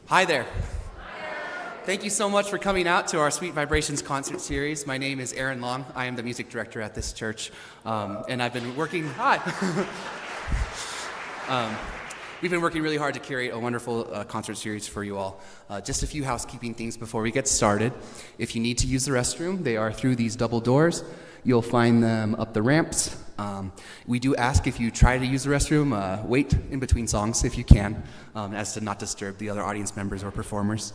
Hi there. Thank you so much for coming out to our Sweet Vibrations concert series. My name is Aaron Long. I am the music director at this church, and I've been working. We've been working really hard to curate a wonderful concert series for you all. Just a few housekeeping things before we get started. If you need to use the restroom, they are through these double doors. You'll find them up the ramps. We do ask if you try to use the restroom, wait in between songs if you can, as to not disturb the other audience members or performers.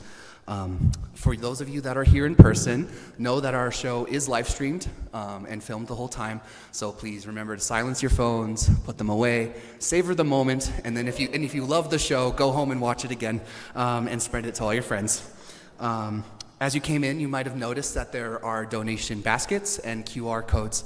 For those of you that are here in person, know that our show is live streamed and filmed the whole time. So please remember to silence your phones, put them away, savor the moment, and then if you love the show, go home and watch it again and spread it to all your friends. As you came in, you might have noticed that there are donation baskets and QR codes.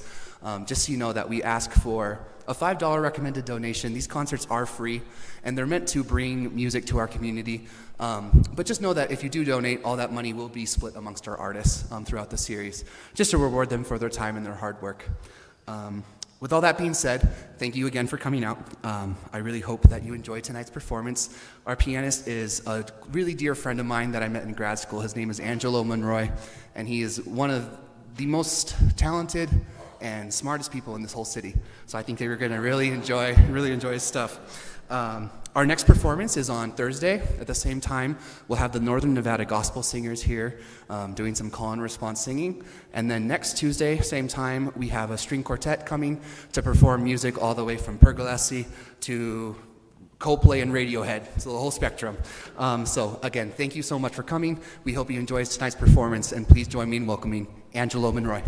Just so you know that we ask for a $5 recommended donation. These concerts are free, and they're meant to bring music to our community. But just know that if you do donate, all that money will be split amongst our artists throughout the series, just to reward them for their time and their hard work. With all that being said, thank you again for coming out. I really hope that you enjoyed tonight's performance. Our pianist is a really dear friend of mine that I met in grad school. His name is Angelo Monroy, and he is one of the most talented and smartest people in this whole city. So I think they were going to really enjoy his stuff. Our next performance is on Thursday. At the same time, we'll have the Northern Nevada Gospel Singers here doing some call and response singing. And then next Tuesday, same time, we have a string quartet coming to perform music all the way from Pergolesi to Coldplay and Radiohead, so the whole spectrum. So again, thank you so much for coming. We hope you enjoyed tonight's performance, and please join me in welcoming Angelo Monroy.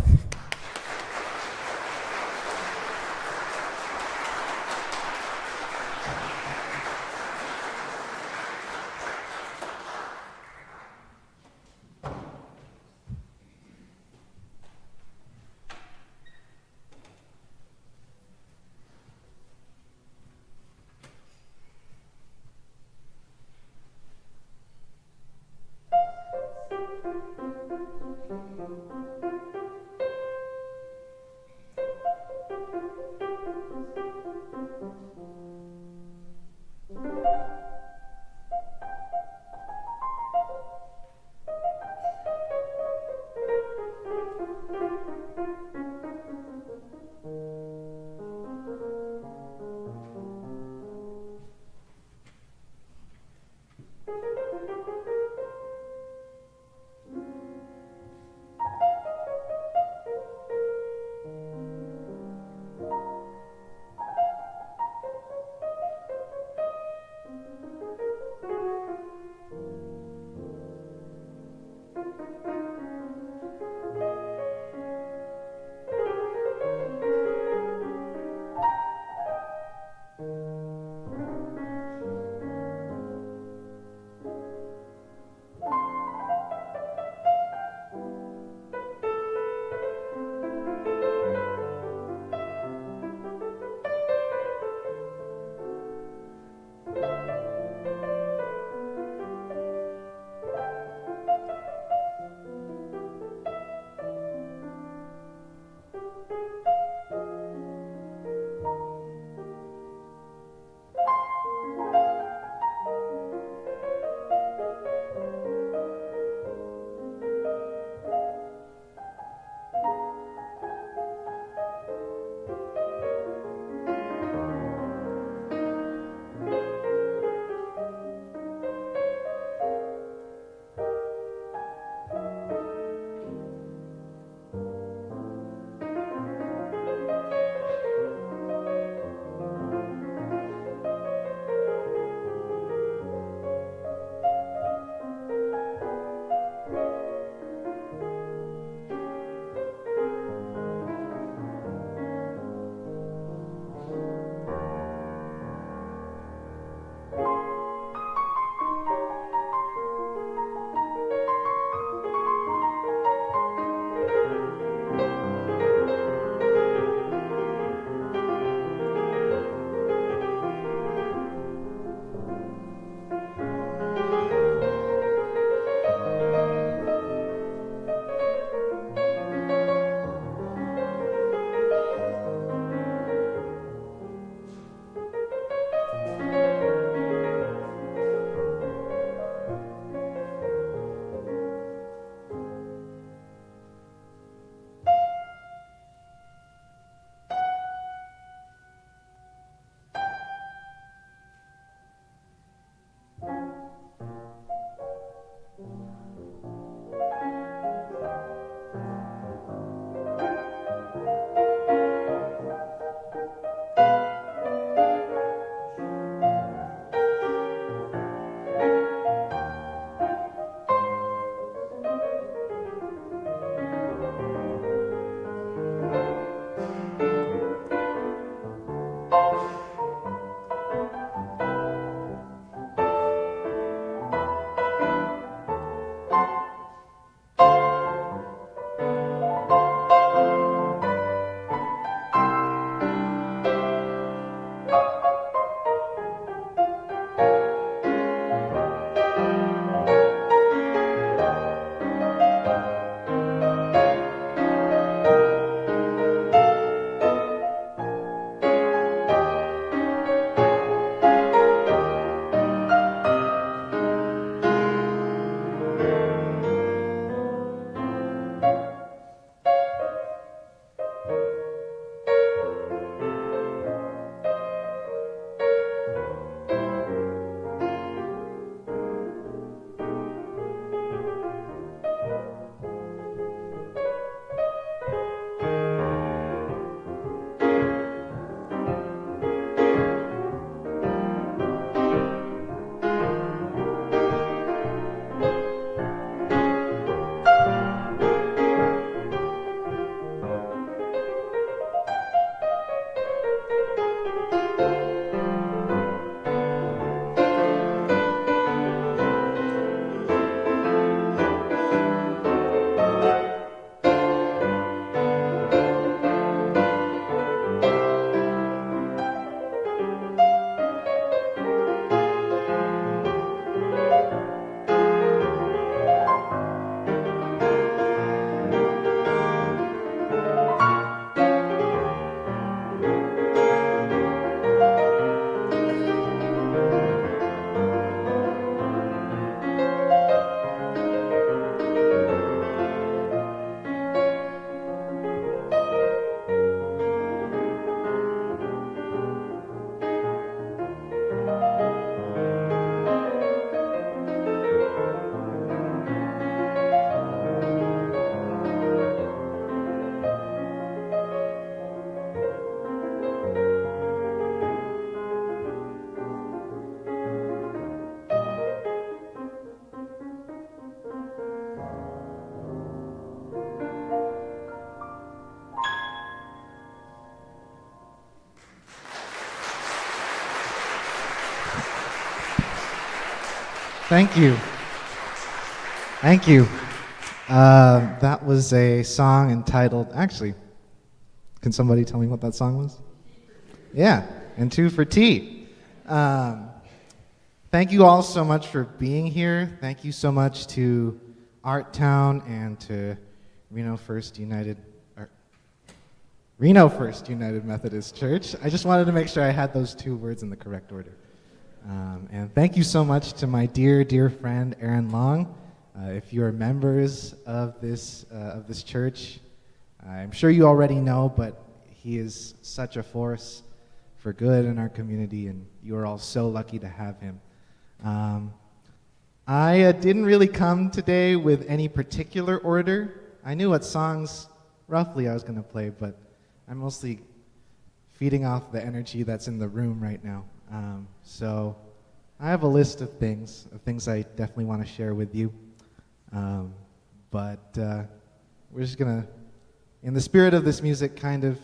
Thank you. Thank you. That was a song entitled, actually, can somebody tell me what that song was? Yeah, and two for T. Thank you all so much for being here. Thank you so much to Art Town and to Reno First United Methodist Church. I just wanted to make sure I had those two words in the correct order. And thank you so much to my dear, dear friend Aaron Long. If you're members of this church, I'm sure you already know, but he is such a force for good in our community, and you are all so lucky to have him. I didn't really come today with any particular order. I knew what songs roughly I was going to play, but I'm mostly feeding off the energy that's in the room right now. So I have a list of things I definitely want to share with you. But we're just going to, in the spirit of this music, kind of,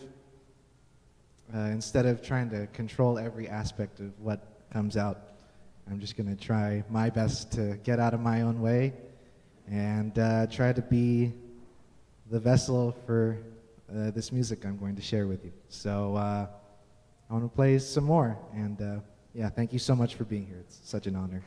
instead of trying to control every aspect of what comes out, I'm just going to try my best to get out of my own way and try to be the vessel for this music I'm going to share with you. So I want to play some more, and yeah, thank you so much for being here. It's such an honor.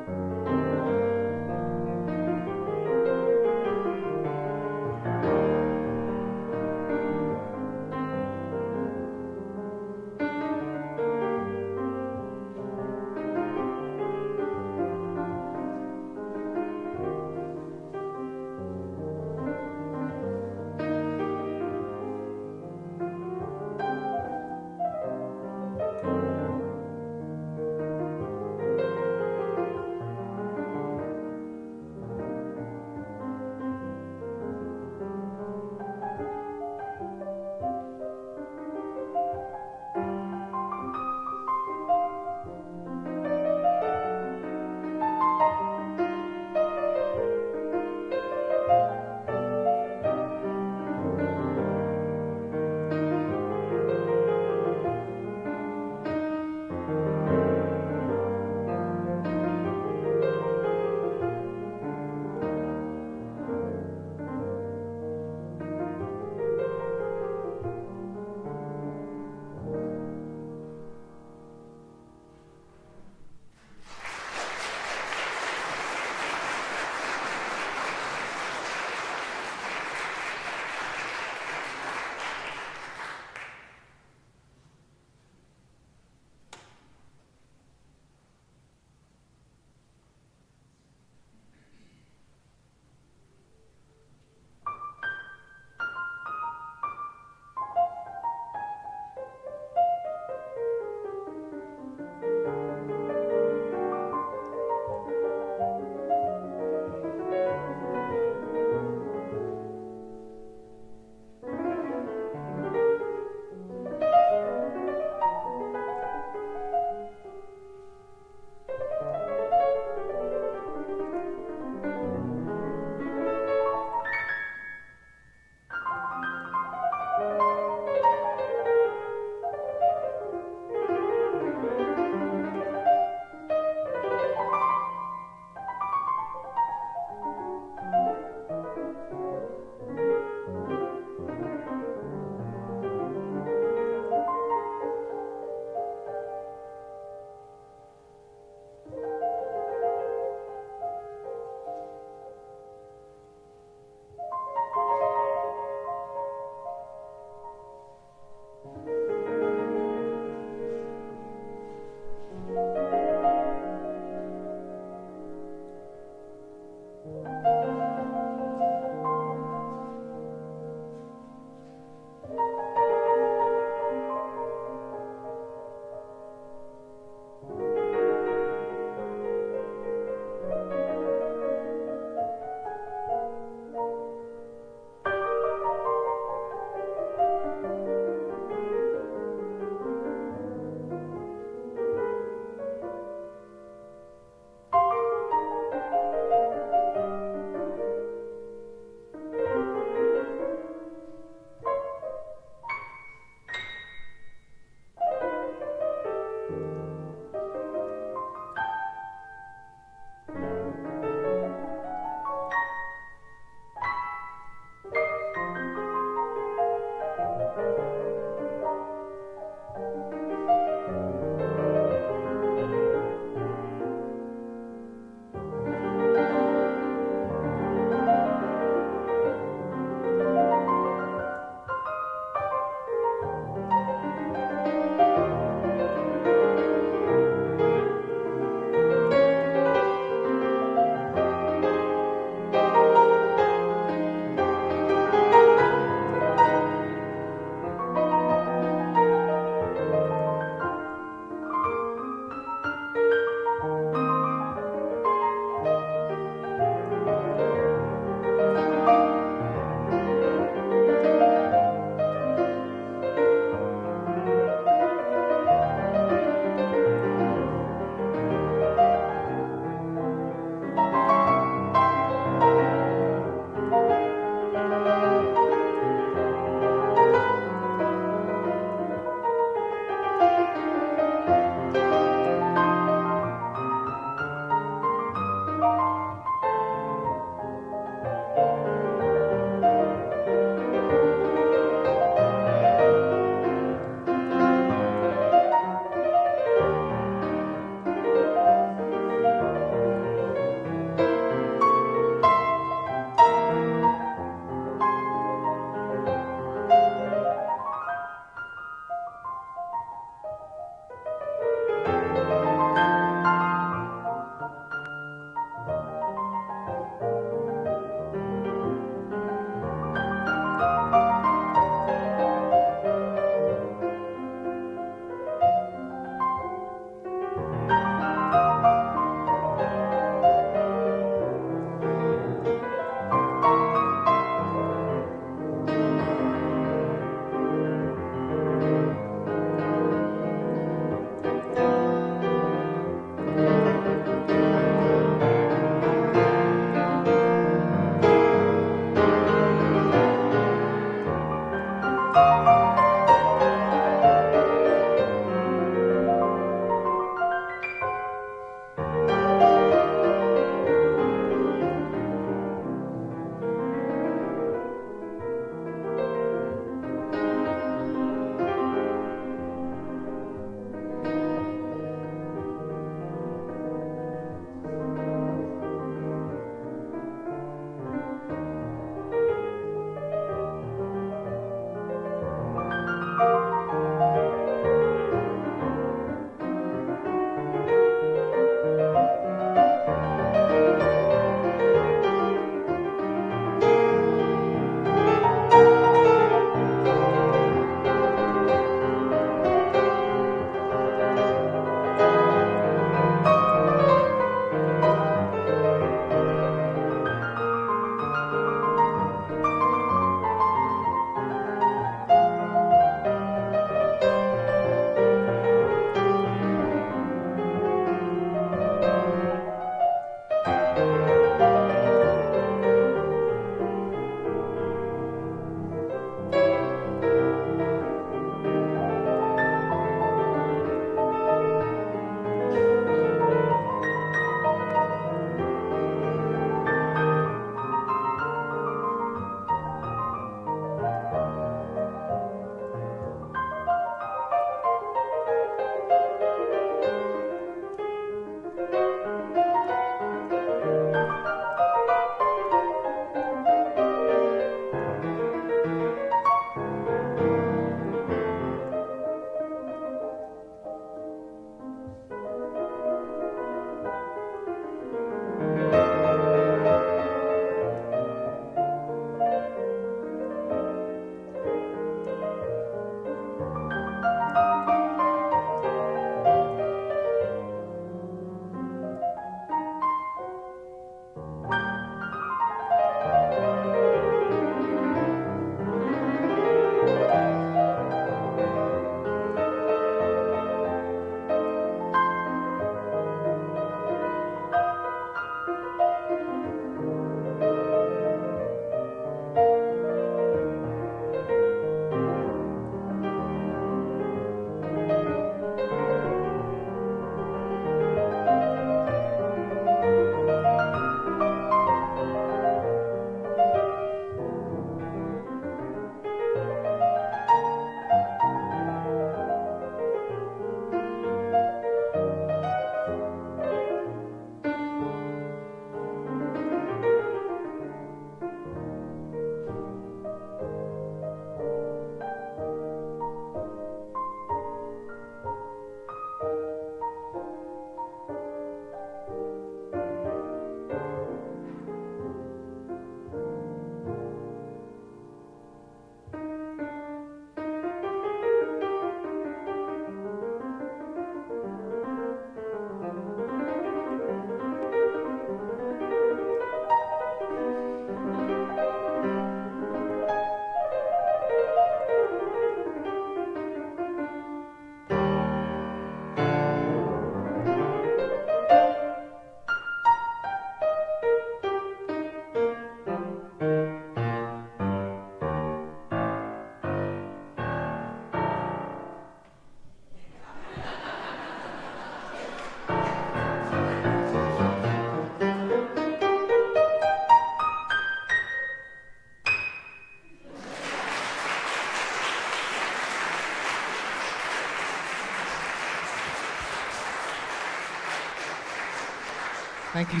Thank you.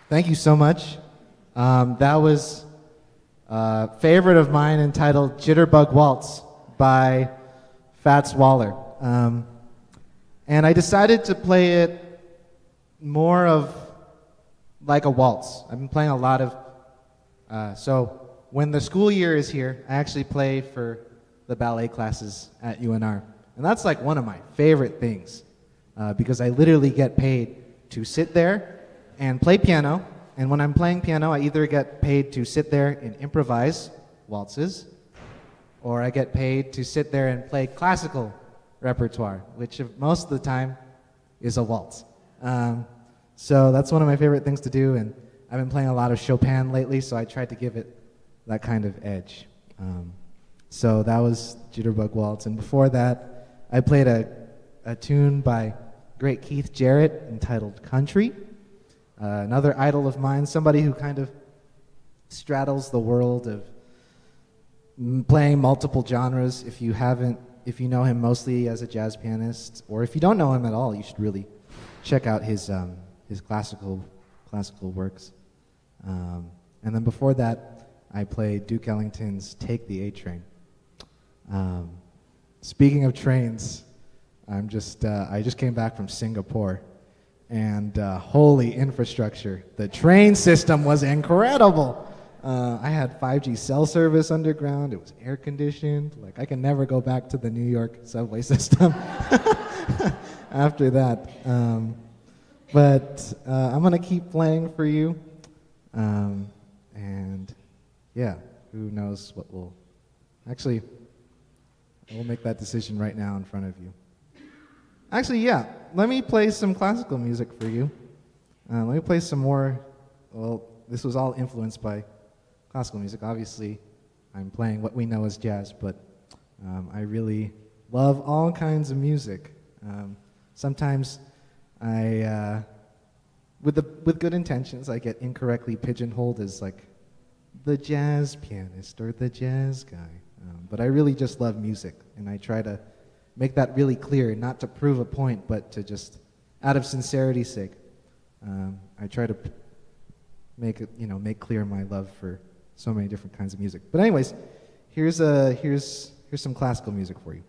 Thank you so much. That was a favorite of mine entitled Jitterbug Waltz by Fats Waller. And I decided to play it more of like a waltz. I've been playing a lot of, so when the school year is here, I actually play for the ballet classes at UNR. And that's like one of my favorite things because I literally get paid to sit there and play piano. And when I'm playing piano, I either get paid to sit there and improvise waltzes, or I get paid to sit there and play classical repertoire, which most of the time is a waltz. So that's one of my favorite things to do, and I've been playing a lot of Chopin lately, so I tried to give it that kind of edge. So that was Jitterbug Waltz, and before that, I played a tune by great Keith Jarrett entitled Country. Another idol of mine, somebody who kind of straddles the world of playing multiple genres. If you know him mostly as a jazz pianist, or if you don't know him at all, you should really check out his classical works. And then before that, I played Duke Ellington's "Take the A Train." Speaking of trains, I just came back from Singapore, and holy infrastructure! The train system was incredible. I had 5G cell service underground. It was air conditioned. Like, I can never go back to the New York subway system after that. But I'm gonna keep playing for you, and yeah, who knows what will. Actually, we'll make that decision right now in front of you. Actually, yeah, let me play some classical music for you. Let me play some more. Well, this was all influenced by classical music. Obviously, I'm playing what we know as jazz, but I really love all kinds of music. Sometimes with good intentions, I get incorrectly pigeonholed as like the jazz pianist or the jazz guy. But I really just love music, and I try to make that really clear, not to prove a point, but to just, out of sincerity's sake, I try to make clear my love for so many different kinds of music. But anyways, here's some classical music for you.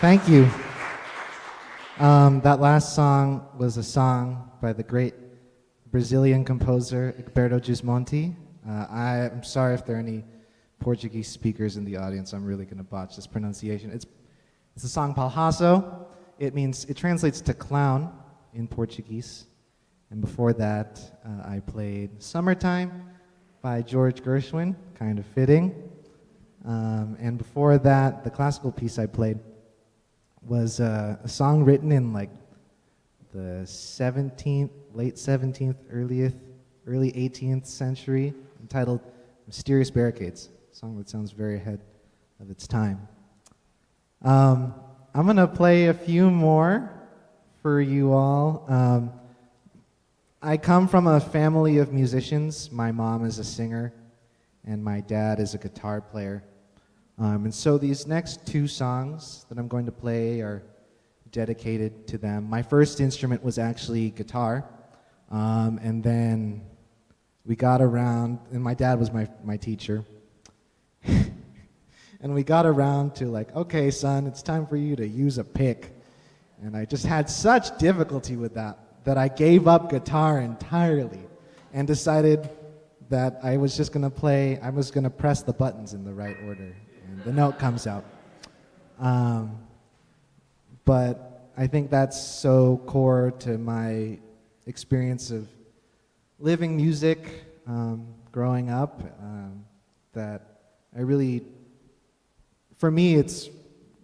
Thank you. That last song was a song by the great Brazilian composer Egberto Gismonti. I'm sorry if there are any Portuguese speakers in the audience. I'm really going to botch this pronunciation. It's the song Palhaço. It translates to clown in Portuguese. And before that, I played Summertime by George Gershwin, kind of fitting. And before that, the classical piece I played was a song written in like the 17th, late 17th, early 18th century, entitled Mysterious Barricades, a song that sounds very ahead of its time. I'm going to play a few more for you all. I come from a family of musicians. My mom is a singer, and my dad is a guitar player. And so these next two songs that I'm going to play are dedicated to them. My first instrument was actually guitar, and then we got around, and my dad was my teacher, and we got around to like, okay, son, it's time for you to use a pick. And I just had such difficulty with that I gave up guitar entirely and decided that I was just going to press the buttons in the right order, and the note comes out. But I think that's so core to my experience of living music, growing up, that I really, for me, it's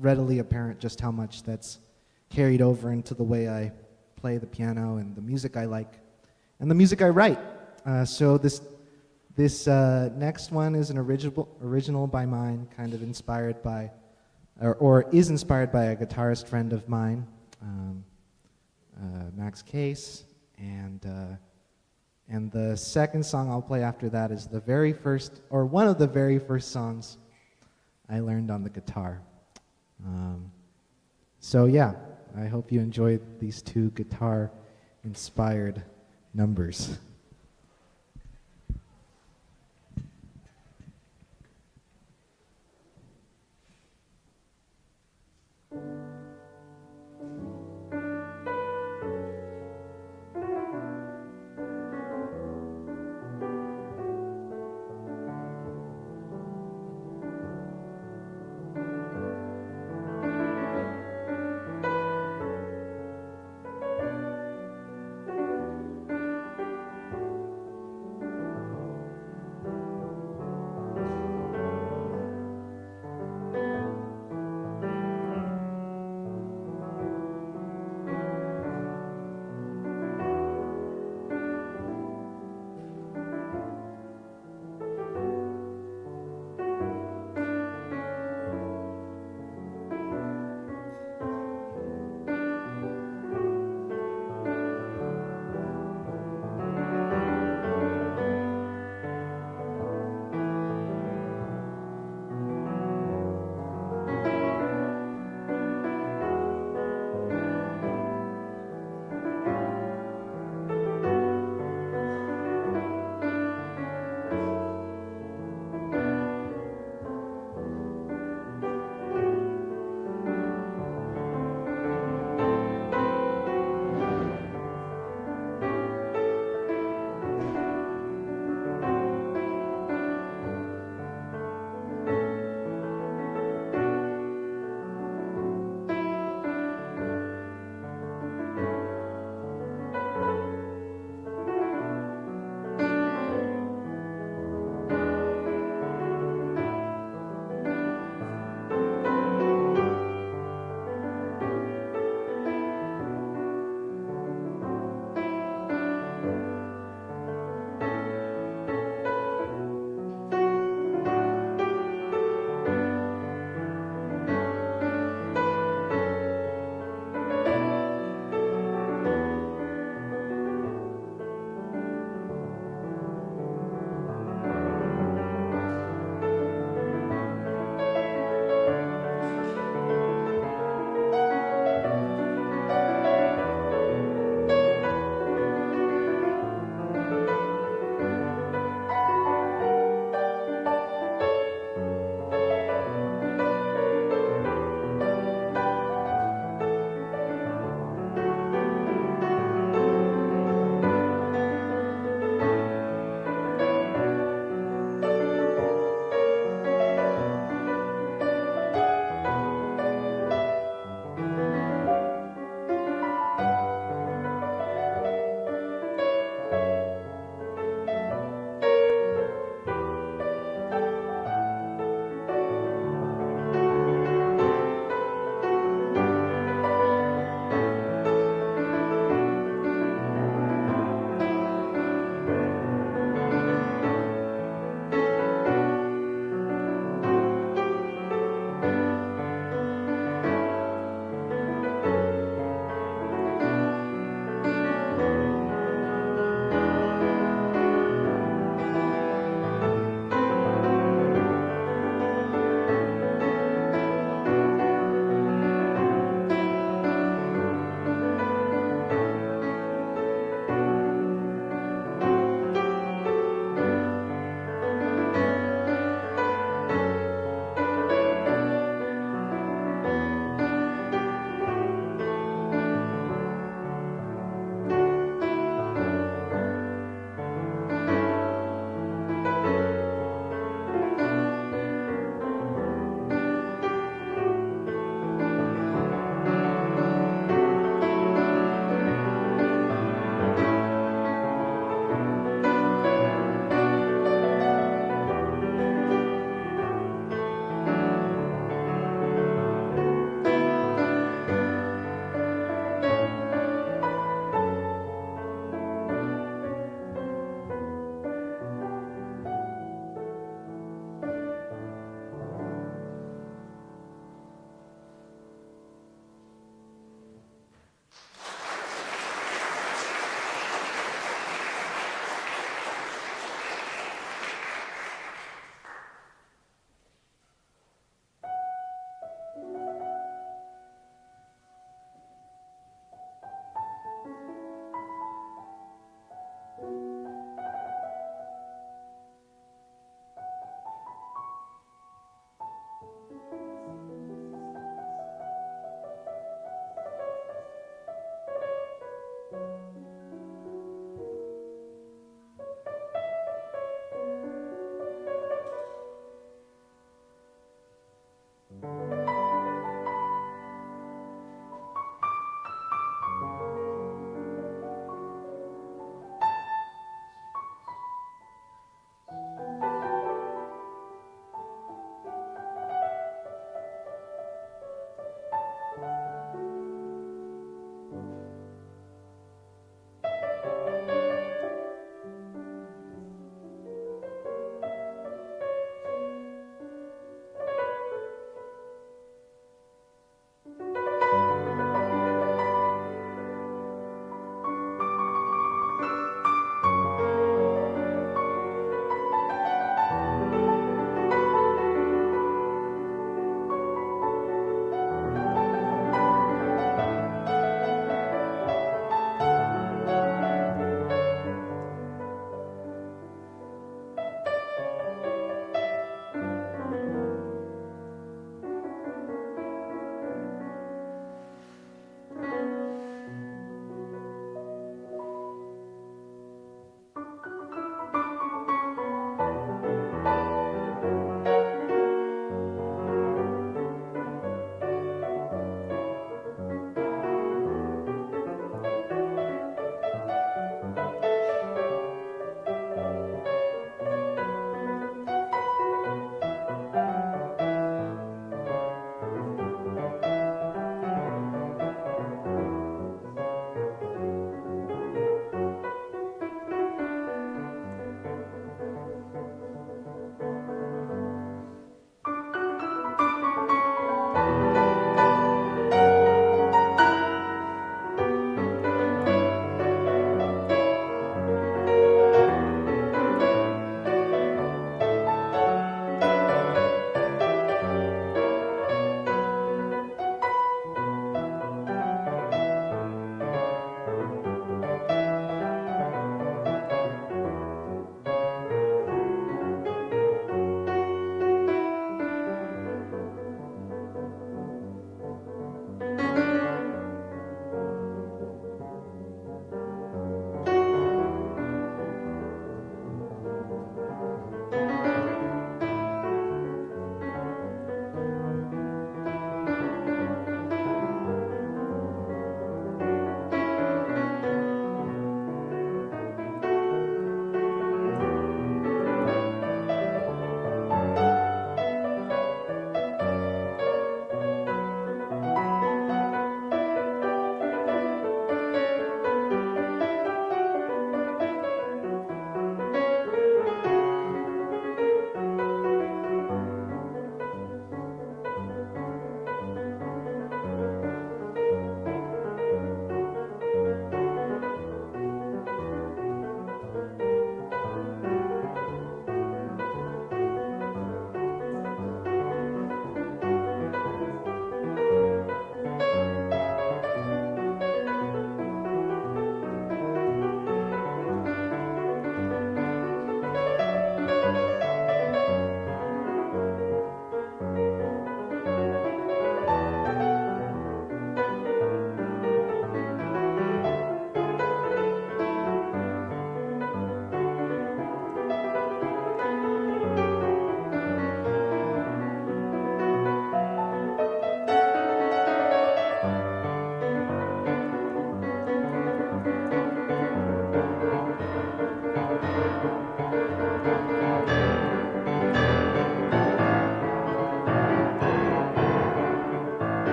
readily apparent just how much that's carried over into the way I play the piano and the music I like and the music I write. So this next one is an original by mine, kind of inspired by, or is inspired by a guitarist friend of mine, Max Case, and the second song I'll play after that is the very first, or one of the very first songs I learned on the guitar. So yeah, I hope you enjoyed these two guitar-inspired numbers.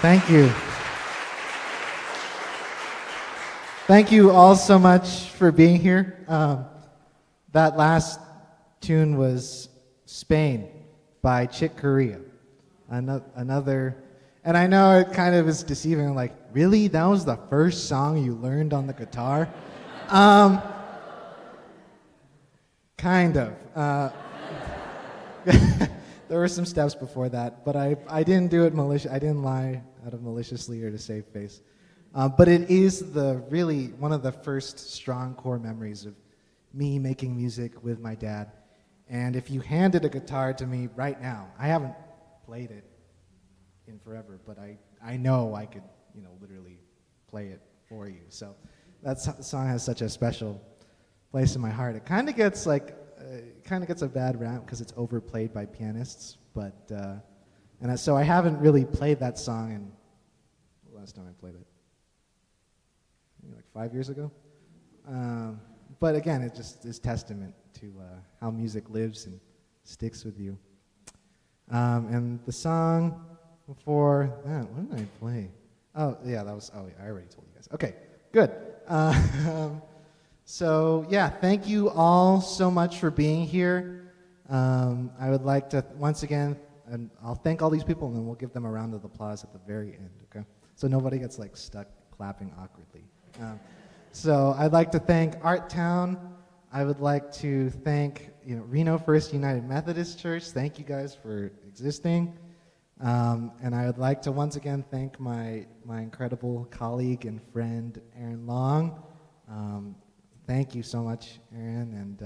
Thank you. Thank you all so much for being here. That last tune was Spain by Chick Corea. Another, and I know it kind of is deceiving, like, really? That was the first song you learned on the guitar? Kind of. There were some steps before that, but I didn't do it I didn't lie out of maliciously or to save face. But it is really one of the first strong core memories of me making music with my dad. And if you handed a guitar to me right now, I haven't played it in forever, but I know I could, literally play it for you. So that song has such a special place in my heart. It kind of gets a bad rap because it's overplayed by pianists, but so I haven't really played that song in the last time I played it, maybe like 5 years ago. But again, it just is testament to how music lives and sticks with you. And the song before that, what did I play? Oh yeah, I already told you guys. Okay, good. So yeah, thank you all so much for being here. I would like to once again, and I'll thank all these people, and then we'll give them a round of applause at the very end. Okay, so nobody gets like stuck clapping awkwardly. So I'd like to thank Art Town. I would like to thank Reno First United Methodist Church. Thank you guys for existing. And I would like to once again thank my incredible colleague and friend Aaron Long. Thank you so much, Aaron.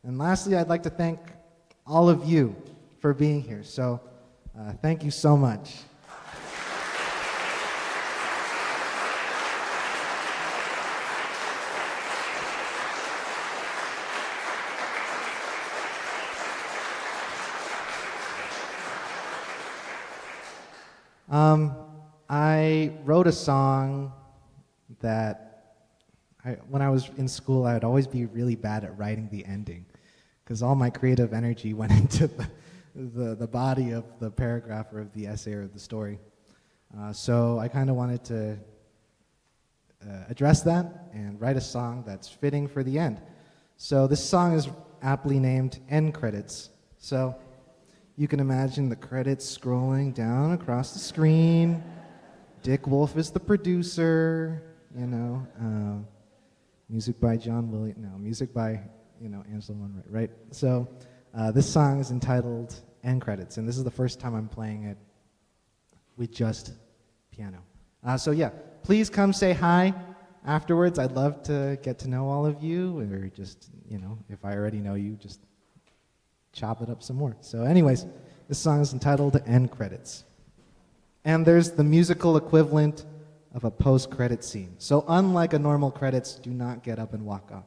And lastly, I'd like to thank all of you for being here. So thank you so much. I wrote a song that when I was in school, I'd always be really bad at writing the ending because all my creative energy went into the body of the paragraph or of the essay or the story. So I kind of wanted to address that and write a song that's fitting for the end. So this song is aptly named End Credits. So you can imagine the credits scrolling down across the screen. Dick Wolf is the producer, music by John Williams, music by, Angelo Monroy, right? So this song is entitled End Credits, and this is the first time I'm playing it with just piano. So yeah, please come say hi afterwards. I'd love to get to know all of you, or just, if I already know you, just chop it up some more. So anyways, this song is entitled End Credits. And there's the musical equivalent of a post-credit scene. So unlike a normal credits, do not get up and walk off.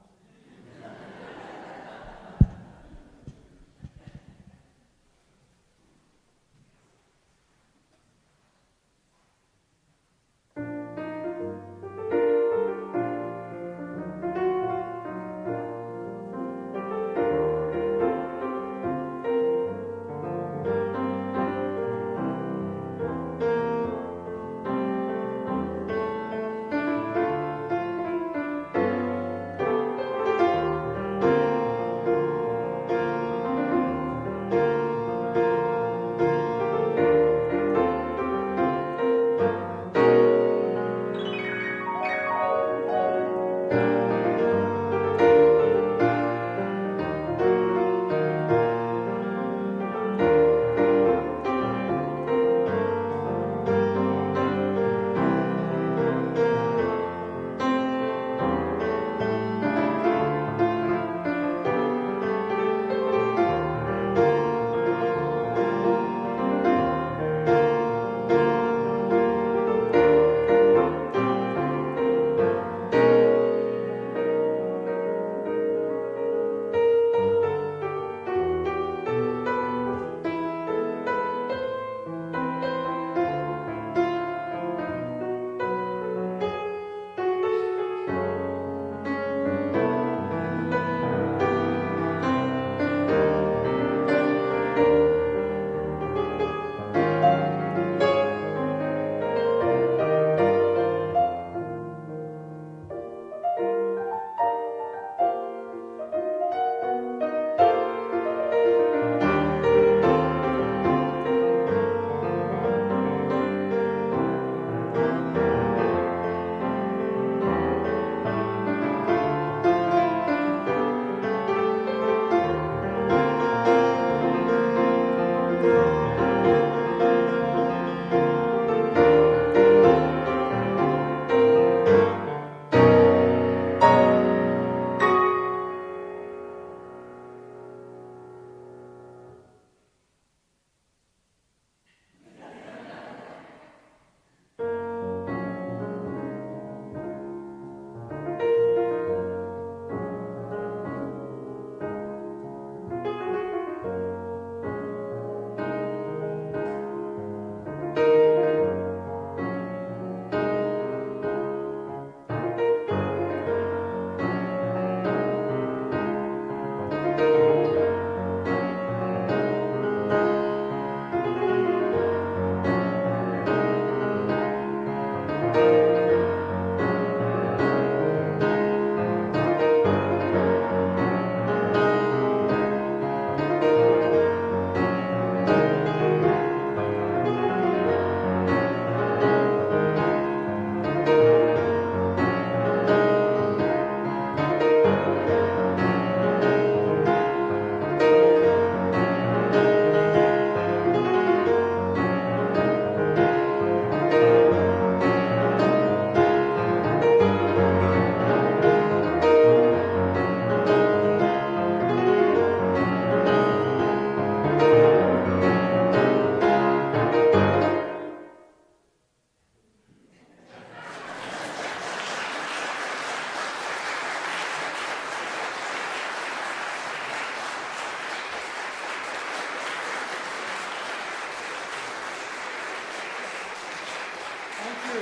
you.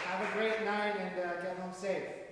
Have a great night and get home safe.